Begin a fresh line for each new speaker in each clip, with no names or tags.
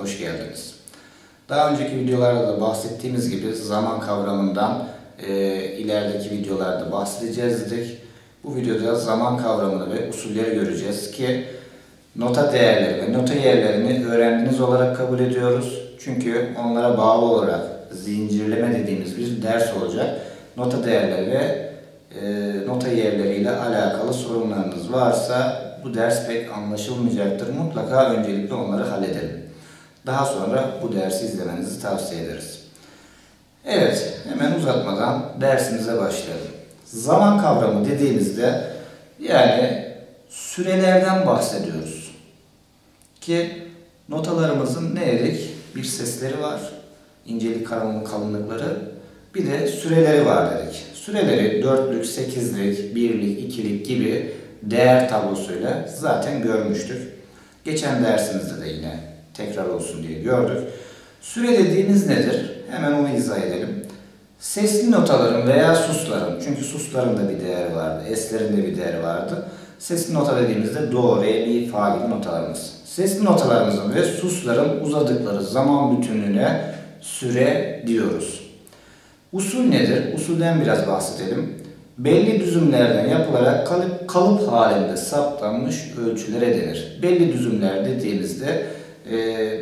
hoş geldiniz. Daha önceki videolarda da bahsettiğimiz gibi zaman kavramından ilerideki videolarda bahsedeceğiz dedik. Bu videoda zaman kavramını ve usulleri göreceğiz ki nota değerleri ve nota yerlerini öğrendiğiniz olarak kabul ediyoruz. Çünkü onlara bağlı olarak zincirleme dediğimiz bir ders olacak. Nota değerleri ve nota yerleriyle alakalı sorunlarınız varsa bu ders pek anlaşılmayacaktır. Mutlaka öncelikle onları halledelim. Daha sonra bu dersi izlemenizi tavsiye ederiz. Evet, hemen uzatmadan dersimize başlayalım. Zaman kavramı dediğimizde yani sürelerden bahsediyoruz. Ki notalarımızın ne dedik? Bir sesleri var, incelik, kalınlıkları, bir de süreleri var dedik. Süreleri 4'lük, 8'lik, 1'lik, 2'lik gibi değer tablosuyla zaten görmüştük. Geçen dersimizde de yine tekrar olsun diye gördük. Süre dediğimiz nedir? Hemen onu izah edelim. Sesli notaların veya susların, çünkü susların da bir değeri vardı, eslerin de bir değeri vardı. Sesli nota dediğimizde do, re, mi, fa gibi notalarımız. Sesli notalarımızın ve susların uzadıkları zaman bütünlüğüne süre diyoruz. Usul nedir? Usulden biraz bahsedelim. Belli düzümlerden yapılarak kalıp halinde saptanmış ölçülere denir. Belli düzümler dediğimizde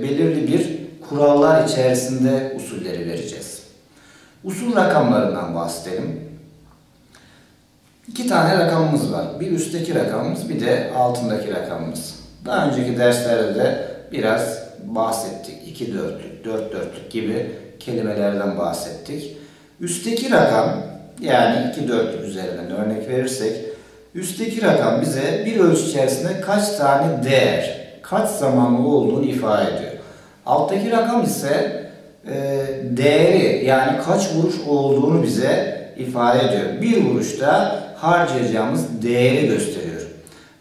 belirli bir kurallar içerisinde usulleri vereceğiz. Usul rakamlarından bahsedelim. 2 tane rakamımız var. Bir üstteki rakamımız, bir de altındaki rakamımız. Daha önceki derslerde de biraz bahsettik. 2 dörtlük, 4 dörtlük gibi kelimelerden bahsettik. Üstteki rakam, yani 2 dörtlük üzerinden örnek verirsek, üstteki rakam bize bir ölçü içerisinde kaç tane değer, kaç zamanlı olduğunu ifade ediyor. Alttaki rakam ise değeri, yani kaç vuruş olduğunu bize ifade ediyor. Bir vuruşta harcayacağımız değeri gösteriyor.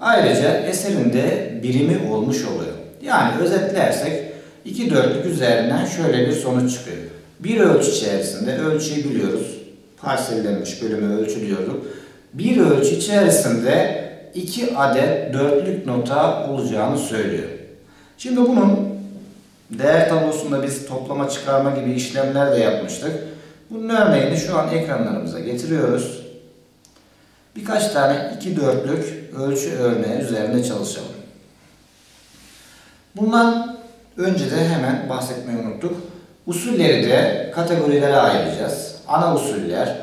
Ayrıca eserin de birimi olmuş oluyor. Yani özetlersek 2 dörtlük üzerinden şöyle bir sonuç çıkıyor. Bir ölçü içerisinde, ölçüyü biliyoruz, parsellenmiş bölüme ölçü diyorduk. Bir ölçü içerisinde 2 adet dörtlük nota olacağını söylüyor. Şimdi bunun değer tablosunda biz toplama, çıkarma gibi işlemler de yapmıştık. Bunun örneğini şu an ekranlarımıza getiriyoruz. Birkaç tane 2 dörtlük ölçü örneği üzerinde çalışalım. Bundan önce de hemen bahsetmeyi unuttuk. Usulleri de kategorilere ayıracağız. Ana usuller,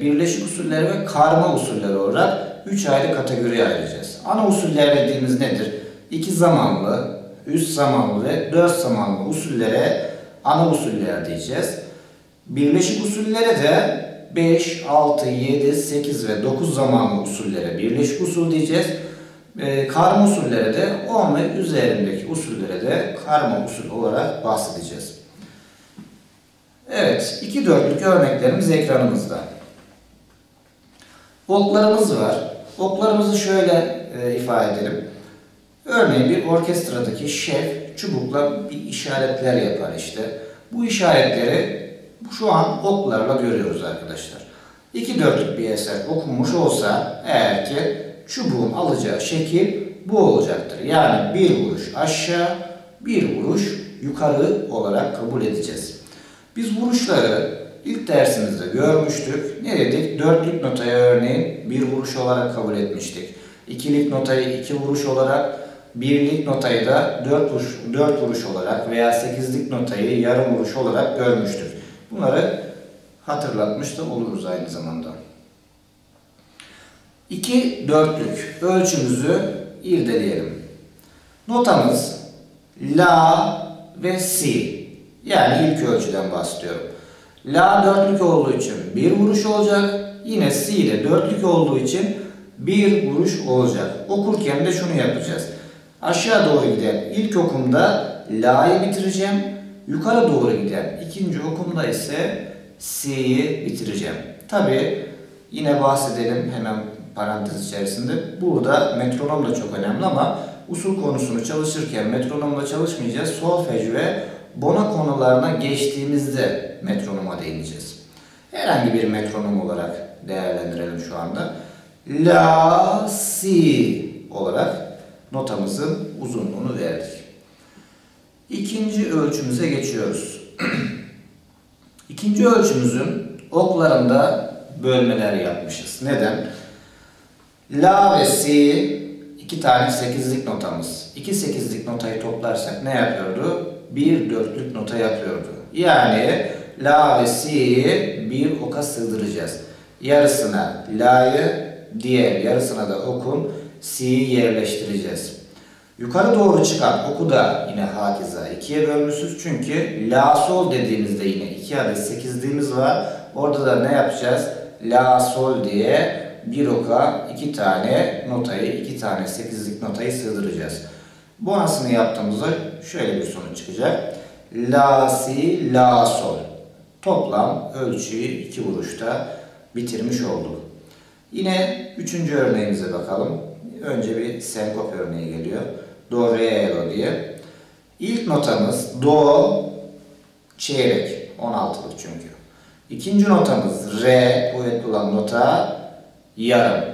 birleşik usuller ve karma usuller olarak 3 ayrı kategoriye ayıracağız. Ana usuller dediğimiz nedir? 2 zamanlı, 3 zamanlı ve 4 zamanlı usullere ana usuller diyeceğiz. Birleşik usullere de 5, 6, 7, 8 ve 9 zamanlı usullere birleşik usul diyeceğiz. Karma usullere de 10 ve üzerindeki usullere de karma usul olarak bahsedeceğiz. Evet, 2 dörtlük örneklerimiz ekranımızda. Oklarımız var. Oklarımızı şöyle ifade edelim. Örneğin bir orkestradaki şef çubukla bir işaretler yapar işte. Bu işaretleri şu an oklarla görüyoruz arkadaşlar. 2 dörtlük bir eser okunmuş olsa eğer ki çubuğun alacağı şekil bu olacaktır. Yani bir vuruş aşağı, bir vuruş yukarı olarak kabul edeceğiz. Biz vuruşları ilk dersimizde görmüştük. Ne dedik? Dörtlük notayı örneğin bir vuruş olarak kabul etmiştik. İkilik notayı 2 vuruş olarak, birlik notayı da 4 vuruş olarak veya 8'lik notayı yarım vuruş olarak görmüştük. Bunları hatırlatmış da oluruz aynı zamanda. 2 dörtlük ölçümüzü irdeleyelim. Notamız la ve si. Yani ilk ölçüden bahsediyorum. La dörtlük olduğu için bir vuruş olacak. Yine si de dörtlük olduğu için bir vuruş olacak. Okurken de şunu yapacağız. Aşağı doğru giden ilk okumda la'yı bitireceğim. Yukarı doğru giden ikinci okumda ise si'yi bitireceğim. Tabi yine bahsedelim hemen parantez içerisinde. Burada metronom da çok önemli ama usul konusunu çalışırken metronomla çalışmayacağız. Solfej ve bona konularına geçtiğimizde metronoma değineceğiz. Herhangi bir metronom olarak değerlendirelim şu anda. La, si olarak notamızın uzunluğunu verdik. İkinci ölçümüze geçiyoruz. İkinci ölçümüzün oklarında bölmeler yapmışız. Neden? La ve Si iki tane sekizlik notamız. İki sekizlik notayı toplarsak ne yapıyordu? Bir dörtlük nota yapıyordu. Yani La ve Si'yi bir oka sığdıracağız. Yarısına La'yı, diğer yarısına da okun Si'yi yerleştireceğiz. Yukarı doğru çıkan oku da yine hakeza ikiye bölmüşüz. Çünkü La Sol dediğimizde yine 2 adet sekizliğimiz var. Orada da ne yapacağız? La Sol diye bir oka iki tane notayı, iki tane sekizlik notayı sığdıracağız. Bonusunu yaptığımızda şöyle bir sonuç çıkacak. La, Si, La, Sol. Toplam ölçüyü iki vuruşta bitirmiş olduk. Yine üçüncü örneğimize bakalım. Önce bir senkop örneği geliyor. Do, Re, Do diye. İlk notamız Do, çeyrek. 16'lık çünkü. İkinci notamız Re, kuvvetli olan nota, yarım.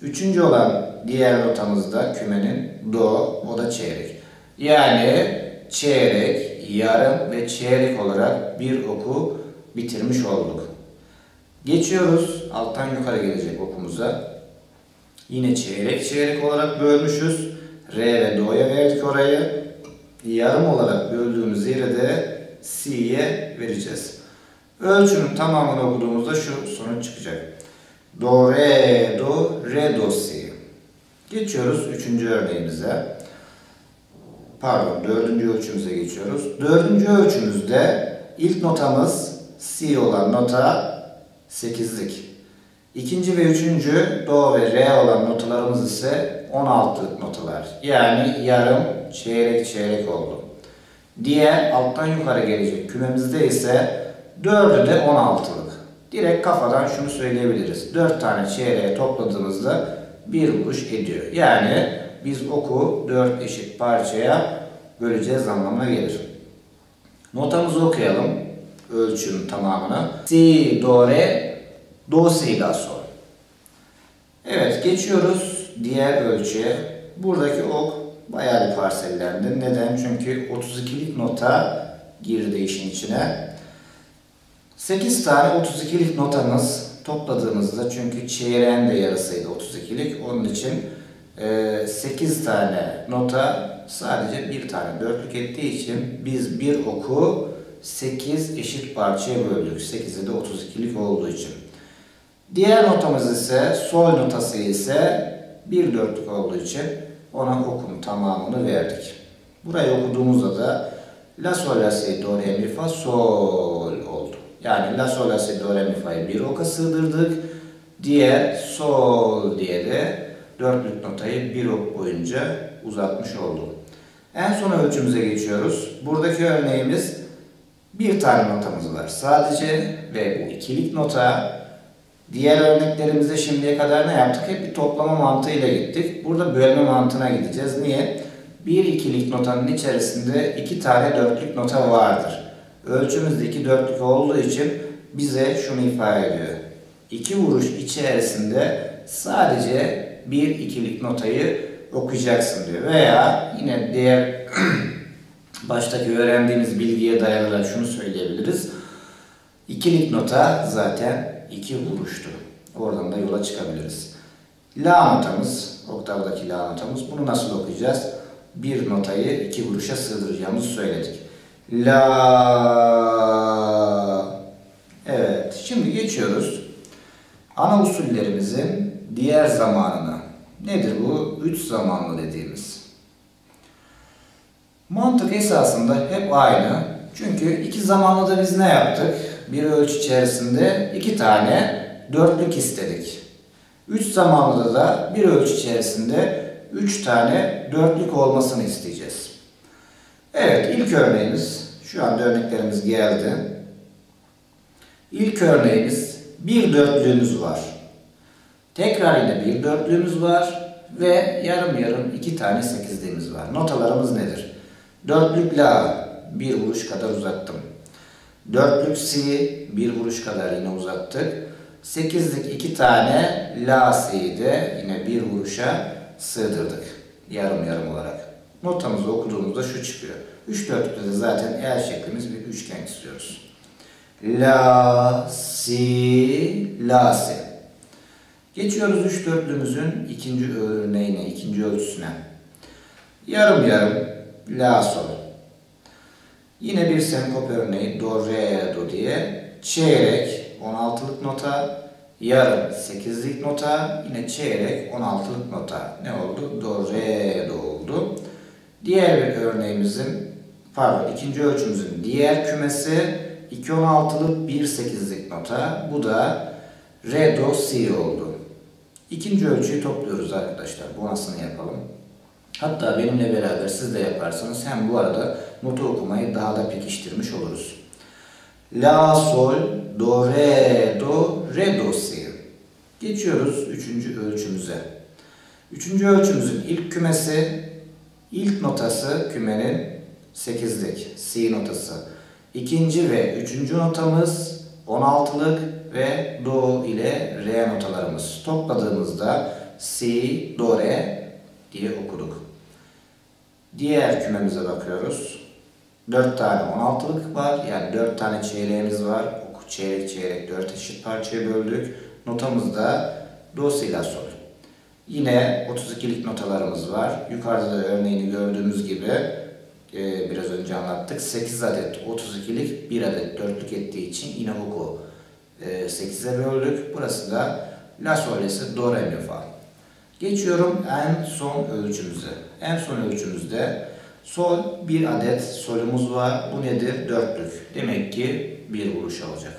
Üçüncü olan diğer notamız da kümenin Do, o da çeyrek. Yani çeyrek, yarım ve çeyrek olarak bir oku bitirmiş olduk. Geçiyoruz alttan yukarı gelecek okumuza. Yine çeyrek çeyrek olarak bölmüşüz. Re ve Do'ya verdik orayı. Yarım olarak böldüğümüz yere de Si'ye vereceğiz. Ölçünün tamamını okuduğumuzda şu sonuç çıkacak. Do, Re, Do, Re, Do, Si. Geçiyoruz üçüncü örneğimize. Pardon, dördüncü ölçümüze geçiyoruz. Dördüncü ölçümüzde ilk notamız Si olan nota 8'lik. İkinci ve üçüncü Do ve Re olan notalarımız ise 16'lık notalar. Yani yarım, çeyrek, çeyrek oldu. Diğer alttan yukarı gelecek kümemizde ise 4'ü de 16'lık. Direkt kafadan şunu söyleyebiliriz. 4 tane çeyreğe topladığımızda bir vuruş ediyor. Yani biz oku 4 eşit parçaya böleceğiz anlamına gelir. Notamızı okuyalım. Ölçünün tamamını. Si, Do, Re, Do, Si, La, Sol. Evet, geçiyoruz diğer ölçüye. Buradaki ok bayağı bir parsellendi. Neden? Çünkü 32'lik nota girdi işin içine. 8 tane 32'lik notamız topladığımızda, çünkü çeyreğin de yarısıydı 32'lik. Onun için 8 tane nota sadece bir tane dörtlük ettiği için biz bir oku 8 eşit parçaya böldük. 8'i de 32'lik olduğu için. Diğer notamız ise sol notası ise bir dörtlük olduğu için ona okun tamamını verdik. Burayı okuduğumuzda da La, Sol, La, Si, Do, Re, Mi, Fa, Sol oldu. Yani La, Sol, La, Si, Do, Re, Mi, Fa'yı bir oka sığdırdık. Diğer Sol diye de dörtlük notayı bir ok boyunca uzatmış olduk. En son ölçümüze geçiyoruz. Buradaki örneğimiz bir tane notamız var sadece ve bu ikilik nota. Diğer örneklerimizde şimdiye kadar ne yaptık? Hep bir toplama mantığıyla gittik. Burada bölme mantığına gideceğiz. Niye? Bir ikilik notanın içerisinde iki tane dörtlük nota vardır. Ölçümüzde iki dörtlük olduğu için bize şunu ifade ediyor. İki vuruş içerisinde sadece bir ikilik notayı okuyacaksın diyor. Veya yine diğer baştaki öğrendiğimiz bilgiye dayanarak şunu söyleyebiliriz. İkilik nota zaten iki vuruştu. Oradan da yola çıkabiliriz. La notamız, oktavdaki La notamız. Bunu nasıl okuyacağız? Bir notayı iki vuruşa sığdıracağımızı söyledik. La. Evet, şimdi geçiyoruz ana usullerimizin diğer zamanına. Nedir bu? Üç zamanlı dediğimiz. Mantık esasında hep aynı. Çünkü iki zamanlı da biz ne yaptık? Bir ölçü içerisinde iki tane dörtlük istedik. Üç zamanlıda da bir ölçü içerisinde üç tane dörtlük olmasını isteyeceğiz. Evet, ilk örneğimiz, şu anda örneklerimiz geldi. İlk örneğimiz bir dörtlüğümüz var. Tekrar yine bir dörtlüğümüz var ve yarım yarım iki tane sekizliğimiz var. Notalarımız nedir? Dörtlük La bir vuruş kadar uzattım. Dörtlük Si bir vuruş kadar yine uzattık. Sekizlik iki tane La Si'yi de yine bir vuruşa sığdırdık. Yarım yarım olarak. Notamızı okuduğumuzda şu çıkıyor. Üç dörtlükte de zaten eğer şeklimiz bir üçgen istiyoruz. La, si, la, si. Geçiyoruz üç dörtlümüzün ikinci örneğine, ikinci ölçüsüne. Yarım yarım, la, sol. Yine bir senkop örneği, do, re, do diye. Çeyrek, 16'lık nota. Yarım, 8'lik nota. Yine çeyrek, 16'lık nota. Ne oldu? Do, re, do oldu. Diğer bir örneğimizin, ikinci ölçümüzün diğer kümesi 2 16'lık 1 8'lik nota. Bu da re, do, si oldu. İkinci ölçüyü topluyoruz arkadaşlar. Bonus'ını yapalım. Hatta benimle beraber siz de yaparsanız hem bu arada notu okumayı daha da pekiştirmiş oluruz. La, sol, do, re, do, re, do, si. Geçiyoruz üçüncü ölçümüze. Üçüncü ölçümüzün ilk kümesi, ilk notası kümenin 8'lik, si notası. İkinci ve üçüncü notamız 16'lık ve do ile re notalarımız. Topladığımızda si, do, re diye okuduk. Diğer kümemize bakıyoruz. 4 tane 16'lık var. Yani 4 tane çeyreğimiz var. Çeyrek çeyrek 4 eşit parçaya böldük. Notamız da do, si, la, sol. Yine 32'lik notalarımız var. Yukarıda da örneğini gördüğümüz gibi biraz önce anlattık. 8 adet 32'lik, 1 adet 4'lük ettiği için yine oku 8'e böldük. Burası da la, sol, si, do, re, mi, fa. Geçiyorum en son ölçümüze. En son ölçümüzde sol, 1 adet solumuz var. Bu nedir? Dörtlük. Demek ki bir vuruş alacak.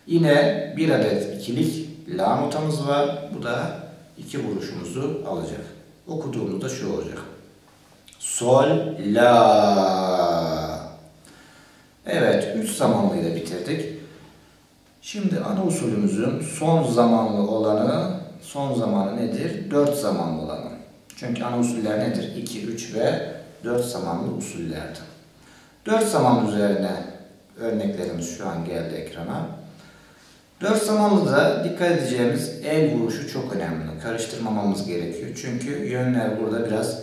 Yine 1 adet ikilik la notamız var. Bu da 2 vuruşumuzu alacak. Okuduğumuzda şu olacak. Sol, la. Evet, 3 zamanlıyla bitirdik. Şimdi ana usulümüzün son zamanı nedir? 4 zamanlı olanı. Çünkü ana usuller nedir? 2, 3 ve 4 zamanlı usullerdi. 4 zamanlı üzerine örneklerimiz şu an geldi ekrana. 4 zamanlı da dikkat edeceğimiz el vuruşu çok önemli. Karıştırmamamız gerekiyor. Çünkü yönler burada biraz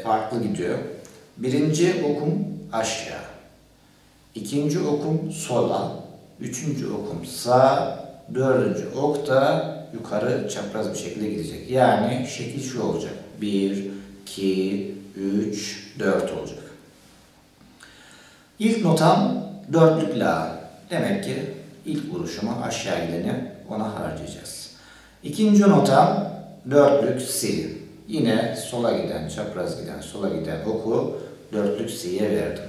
farklı gidiyor. Birinci okum aşağı. İkinci okum sola. Üçüncü okum sağa. Dördüncü ok da yukarı çapraz bir şekilde gidecek. Yani şekil şu olacak. 1, 2, 3, 4 olacak. İlk notam dörtlük la. Demek ki ilk vuruşumu aşağı gideni ona harcayacağız. İkinci notam dörtlük si. Yine sola giden, çapraz giden, sola giden oku dörtlük si'ye verdim.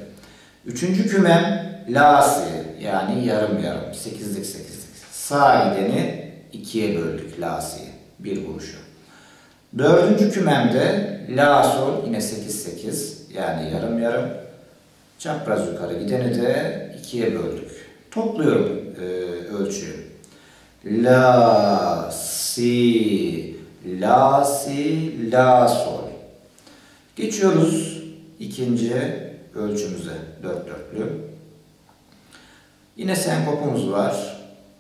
Üçüncü kümem la si. Yani yarım yarım. 8'lik 8'lik. Sağ gideni 2'ye böldük la si. Bir vuruşu. Dördüncü kümemde la sol yine 8-8 yani yarım yarım. Çapraz yukarı gideni de 2'ye böldük. Topluyorum ölçüyü. La si, la si, la sol. Geçiyoruz ikinci ölçümüze, dört dörtlü. Yine senkopumuz var.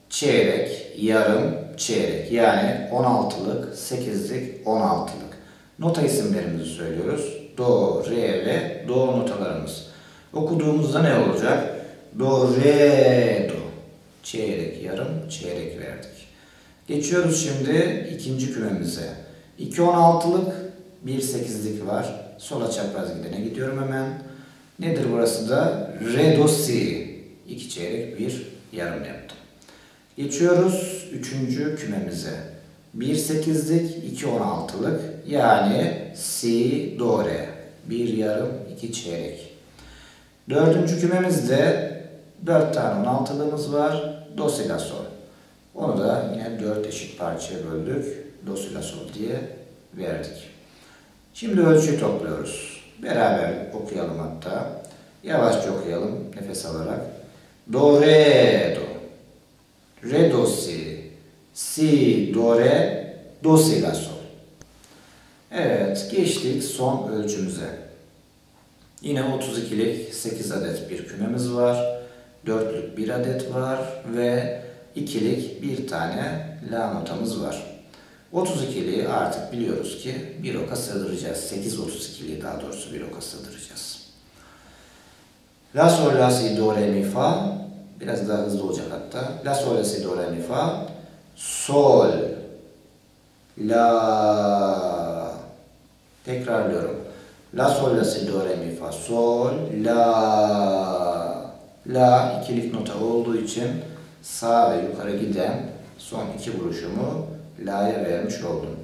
Çeyrek, yarım, çeyrek. Yani 16'lık, 8'lik, 16'lık. Nota isimlerimizi söylüyoruz. Do, re ve do notalarımız. Okuduğumuzda ne olacak? Do, re, do. Çeyrek, yarım, çeyrek verdik. Geçiyoruz şimdi ikinci kümemize. 2 16'lık, 1 8'lik var. Sola çapraz gidene gidiyorum hemen. Nedir burası da? Re, do, si. 2 çeyrek, 1 yarım yaptım. Geçiyoruz üçüncü kümemize. 1 8'lik, 2 16'lık. Yani si, do, re. 1 yarım, 2 çeyrek. Dördüncü kümemizde 4 tane 16'lığımız var. Do, si, la, sol. Onu da yine 4 eşit parçaya böldük. Do, si, la, sol diye verdik. Şimdi ölçüyü topluyoruz. Beraber okuyalım hatta. Yavaşça okuyalım nefes alarak. Do, re, do. Re, do, si. Si, do, re. Do, si, la, sol. Evet, geçtik son ölçümüze. Yine 32'lik 8 adet bir kümemiz var. 4'lük 1 adet var ve 2'lik bir tane la notamız var. 32'liği artık biliyoruz ki bir oka sığdıracağız. 8 32'liği daha doğrusu bir oka sığdıracağız. La, sol, la, si, do, re, mi, fa. Biraz daha hızlı olacak hatta. La, sol, la, si, do, re, mi, fa. Sol. La. Tekrarlıyorum. La, sol, la, si, do, re, mi, fa. Sol. La. La ikilik nota olduğu için sağa ve yukarı giden son iki vuruşumu la'ya vermiş oldum.